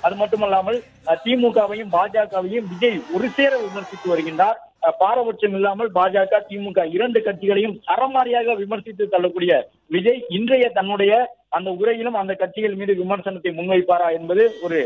அது மட்டுமல்லாமல் திமுகவையும் பாஜகவையும் விஜய் ஒரு சேர விமர்சித்து வருகின்றார். பாரபட்சம் இல்லாமல் பாஜக திமுக இரண்டு கட்சிகளையும் சரமாரியாக விமர்சித்து தள்ளக்கூடிய விஜய் இன்றைய தன்னுடைய அந்த உரையிலும் அந்த கட்சிகள் மீது விமர்சனத்தை முன்வைப்பாரா என்பது ஒரு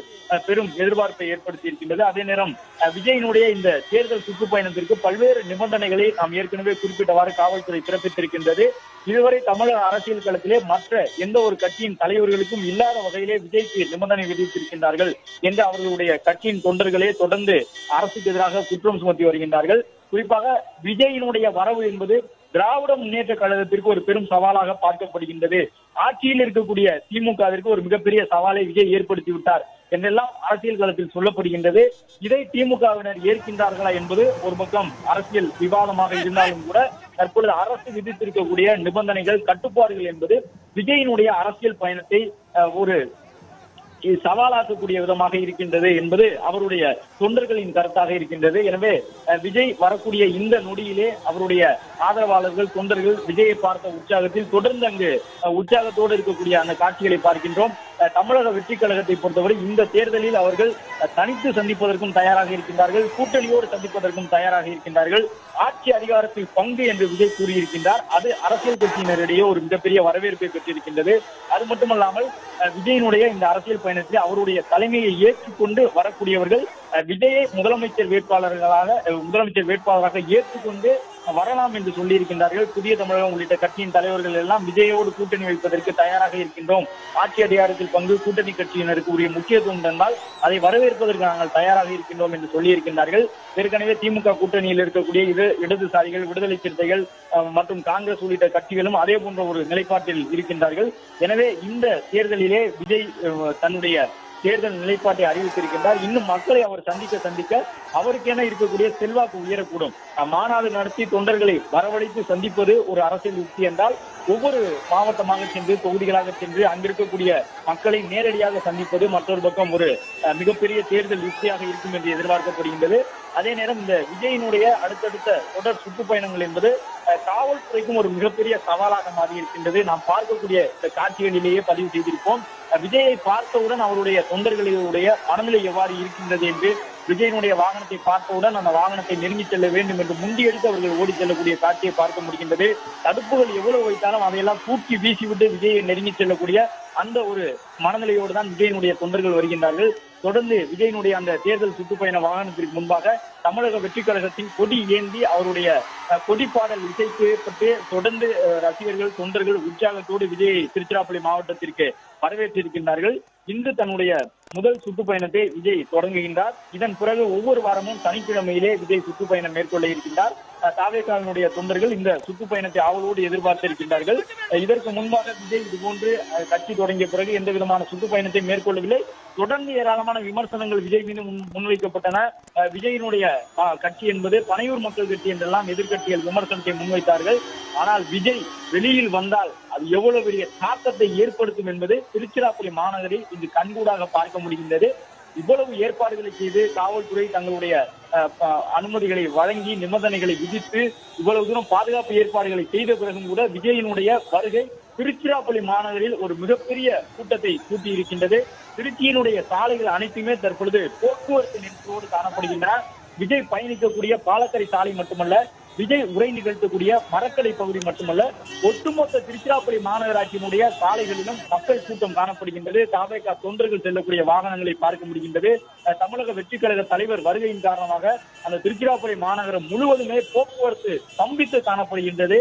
பெரும் எதிர்பார்ப்பை ஏற்படுத்தி இருக்கின்றது. அதே நேரம் விஜயினுடைய இந்த தேர்தல் சுற்றுப்பயணத்திற்கு பல்வேறு நிபந்தனைகளை நாம் ஏற்கனவே குறிப்பிட்டவாறு காவல்துறை பிறப்பித்திருக்கின்றது. இதுவரை தமிழக அரசியல் களத்திலே மற்ற எந்த ஒரு கட்சியின் தலைவர்களுக்கும் இல்லாத வகையிலே விஜய்க்கு நிபந்தனை விதித்திருக்கின்றார்கள் என்று அவர்களுடைய கட்சியின் தொண்டர்களே தொடர்ந்து அரசுக்கு எதிராக குற்றம் சுமத்தி வருகின்றார்கள். குறிப்பாக விஜயினுடைய வரவு என்பது திராவிட முன்னேற்ற கழகத்திற்கு ஒரு பெரும் சவாலாக பார்க்கப்படுகின்றது. ஆட்சியில் இருக்கக்கூடிய திமுகவிற்கு ஒரு மிகப்பெரிய சவாலை விஜய் ஏற்படுத்தி விட்டார் என்றெல்லாம் அரசியல் களத்தில் சொல்லப்படுகின்றது. இதை திமுகவினர் ஏற்கின்றார்களா என்பது ஒரு பக்கம் அரசியல் விவாதமாக இருந்தாலும் கூட தற்பொழுது அரசு விதித்திருக்கக்கூடிய நிபந்தனைகள் கட்டுப்பாடுகள் என்பது விஜயினுடைய அரசியல் பயணத்தை ஒரு சவாலாக்கக்கூடிய விதமாக இருக்கின்றது என்பது அவருடைய தொண்டர்களின் கருத்தாக இருக்கின்றது. எனவே விஜய் வரக்கூடிய இந்த நொடியிலே அவருடைய ஆதரவாளர்கள் தொண்டர்கள் விஜயை பார்த்த உற்சாகத்தில் தொடர்ந்து அங்கு உற்சாகத்தோடு இருக்கக்கூடிய அந்த காட்சிகளை பார்க்கின்றோம். தமிழக வெற்றி கழகத்தை பொறுத்தவரை இந்த தேர்தலில் அவர்கள் தனித்து சந்திப்பதற்கும் தயாராக இருக்கின்றார்கள், கூட்டணியோடு சந்திப்பதற்கும் தயாராக இருக்கின்றார்கள். ஆட்சி அதிகாரத்தில் பங்கு என்று விஜய் கூறியிருக்கின்றார். அது அரசியல் கட்சியினரிடையே ஒரு மிகப்பெரிய வரவேற்பை பெற்றிருக்கின்றது. அது மட்டுமல்லாமல் விஜயினுடைய இந்த அரசியல் பயணத்தில் அவருடைய தலைமையை ஏற்றுக்கொண்டு வரக்கூடியவர்கள் விஜயை முதலமைச்சர் வேட்பாளராக ஏற்றுக்கொண்டு வரலாம் என்று சொல்லி இருக்கின்றார்கள். புதிய தமிழகம் உள்ளிட்ட கட்சியின் தலைவர்கள் எல்லாம் விஜயோடு கூட்டணி வைப்பதற்கு தயாராக இருக்கின்றோம். ஆட்சி அதிகாரத்தில் பங்கு கூட்டணி கட்சியினருக்கு உரிய முக்கியத்துவம் தந்தால் அதை வரவேற்பதற்கு நாங்கள் தயாராக இருக்கின்றோம் என்று சொல்லி இருக்கின்றார்கள். ஏற்கனவே திமுக கூட்டணியில் இருக்கக்கூடிய இடதுசாரிகள், விடுதலை சிறுத்தைகள் மற்றும் காங்கிரஸ் உள்ளிட்ட கட்சிகளும் அதே போன்ற ஒரு நிலைப்பாட்டில் இருக்கின்றார்கள். எனவே இந்த தேர்தலிலே விஜய் தன்னுடைய தேர்தல் நிலைப்பாட்டை அறிவித்திருக்கின்றார். இன்னும் மக்களை அவர் சந்திக்க அவருக்கென இருக்கக்கூடிய செல்வாக்கு உயரக்கூடும். மாநாடு நடத்தி தொண்டர்களை வரவழைத்து சந்திப்பது ஒரு அரசியல் யுக்தி என்றால் ஒவ்வொரு மாவட்டமாக சென்று தொகுதிகளாக சென்று அங்கிருக்கக்கூடிய மக்களை நேரடியாக சந்திப்பது மற்றொரு பக்கம் ஒரு மிகப்பெரிய தேர்தல் யுக்தியாக இருக்கும் என்று எதிர்பார்க்கப்படுகின்றது. அதே நேரம் இந்த விஜயினுடைய அடுத்தடுத்த தொடர் சுற்றுப்பயணங்கள் என்பது காவல்துறைக்கும் ஒரு மிகப்பெரிய சவாலாக மாறி இருக்கின்றது. நாம் பார்க்கக்கூடிய இந்த காட்சிகளிலேயே பதிவு செய்திருப்போம். விஜயை பார்த்தவுடன் அவருடைய தொண்டர்களுடைய மனநிலை எவ்வாறு இருக்கின்றது என்று விஜயனுடைய வாகனத்தை பார்த்தவுடன் அந்த வாகனத்தை நெருங்கி செல்ல வேண்டும் என்று முண்டியடித்து அவர்கள் ஓடி செல்லக்கூடிய காட்சியை பார்க்க முடிகின்றது. தடுப்புகள் எவ்வளவு வைத்தாலும் அதையெல்லாம் தூக்கி வீசிவிட்டு விஜயை நெருங்கி செல்லக்கூடிய அந்த ஒரு மனநிலையோடு தான் விஜயனுடைய தொண்டர்கள் வருகின்றார்கள். தொடர்ந்து விஜயனுடைய அந்த தேர்தல் சுற்றுப்பயண வாகனத்திற்கு முன்பாக தமிழக வெற்றி கழகத்தின் கொடி ஏந்தி அவருடைய கொடிப்பாடல் இசைக்கப்பட்டு தொடர்ந்து ரசிகர்கள் தொண்டர்கள் உற்சாகத்தோடு விஜயை திருச்சிராப்பள்ளி மாவட்டத்திற்கு வரவேற்றிருக்கின்றார்கள். இன்று தன்னுடைய முதல் சுற்றுப்பயணத்தை விஜய் தொடங்குகின்றார். இதன் பிறகு ஒவ்வொரு வாரமும் சனிக்கிழமையிலே விஜய் சுற்றுப்பயணம் மேற்கொள்ள இருக்கின்றார். தாவேகாவினுடைய தொண்டர்கள் இந்த சுற்றுப்பயணத்தை ஆவலோடு எதிர்பார்த்திருக்கின்றார்கள். இதற்கு முன்பாக விஜய் இதுபோன்று கட்சி தொடங்கிய பிறகு எந்த விதமான சுற்றுப்பயணத்தை மேற்கொள்ளவில்லை. தொடர்ந்து ஏராளமான விமர்சனங்கள் விஜய் மீது முன்வைக்கப்பட்டன. விஜயினுடைய கட்சி என்பது பனையூர் மக்கள் கட்சி என்றெல்லாம் எதிர்கட்சிகள் விமர்சனத்தை முன்வைத்தார்கள். ஆனால் விஜய் வெளியில் வந்தால் அது எவ்வளவு பெரிய தாக்கத்தை ஏற்படுத்தும் என்பது திருச்சிராப்பள்ளி மாநகரில் இங்கு கண்கூடாக பார்க்க முடிகின்றது. இவ்வளவு ஏற்பாடுகளை செய்து காவல்துறை தங்களுடைய அனுமதிகளை வழங்கி நிபந்தனைகளை விதித்து இவ்வளவு தூரம் பாதுகாப்பு ஏற்பாடுகளை செய்த பிறகும் கூட விஜயினுடைய வருகை திருச்சிராப்பள்ளி மாநகரில் ஒரு மிகப்பெரிய கூட்டத்தை கூட்டி இருக்கின்றது. திருச்சியினுடைய சாலைகள் அனைத்துமே தற்பொழுது போக்குவரத்து நெரிசலோடு காணப்படுகின்றன. விஜய் பயணிக்கக்கூடிய பாலக்கரை சாலை மட்டுமல்ல, விஜய் உரை நிகழ்த்தக்கூடிய மரக்கடை பகுதி மட்டுமல்ல, ஒட்டுமொத்த திருச்சிராப்பள்ளி மாநகராட்சியினுடைய சாலைகளிலும் மக்கள் கூட்டம் காணப்படுகின்றது. தாவேகா தொண்டர்கள் செல்லக்கூடிய வாகனங்களை பார்க்க முடிகின்றது. தமிழக வெற்றி கழக தலைவர் வருகையின் காரணமாக அந்த திருச்சிராப்பள்ளி மாநகரம் முழுவதுமே போக்குவரத்து ஸ்தம்பித்து காணப்படுகின்றது.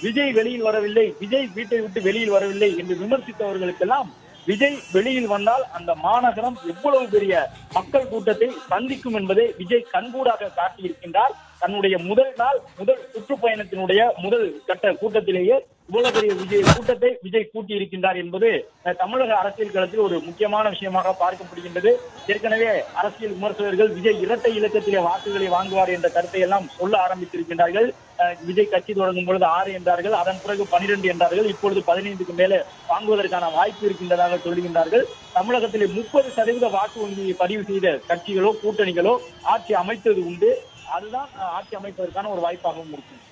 விஜய் வெளியில் வரவில்லை, விஜய் வீட்டை விட்டு வெளியில் வரவில்லை என்று விமர்சித்தவர்களுக்கெல்லாம் விஜய் வெளியில் வந்தால் அந்த மாநகரம் எவ்வளவு பெரிய மக்கள் கூட்டத்தை சந்திக்கும் என்பதை விஜய் கண்கூடாக காட்டியிருக்கின்றார். தன்னுடைய முதல் சுற்றுப்பயணத்தினுடைய முதல் கட்ட கூட்டத்திலேயே இவ்வளவு பெரிய கூட்டத்தை விஜய் கூட்டி இருக்கின்றார் என்பது தமிழக அரசியல் களத்தில் ஒரு முக்கியமான விஷயமாக பார்க்கப்படுகின்றது. ஏற்கனவே அரசியல் விமர்சகர்கள் விஜய் இரட்டை இலக்கத்திலே வாக்குகளை வாங்குவார் என்ற கருத்தை எல்லாம் சொல்ல ஆரம்பித்திருக்கின்றார்கள். விஜய் கட்சி தொடங்கும் பொழுது 6 என்றார்கள், அதன் பிறகு 12 என்றார்கள், இப்பொழுது 15க்கு மேலே வாங்குவதற்கான வாய்ப்பு இருக்கின்றதாக சொல்லுகின்றார்கள். தமிழகத்திலே 30% வாக்கு வங்கியை பதிவு செய்த கட்சிகளோ கூட்டணிகளோ ஆட்சி அமைத்தது உண்டு. அதுதான் ஆட்சி அமைப்பதற்கான ஒரு வாய்ப்பாகவும் இருக்கும்.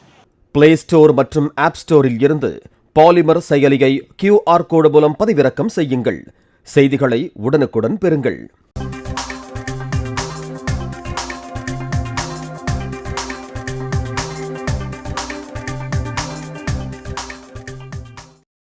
பிளே ஸ்டோர் மற்றும் ஆப் ஸ்டோரில் இருந்து பாலிமர் செயலியை QR கோடு மூலம் பதிவிறக்கம் செய்யுங்கள். செய்திகளை உடனுக்குடன் பெறுங்கள்.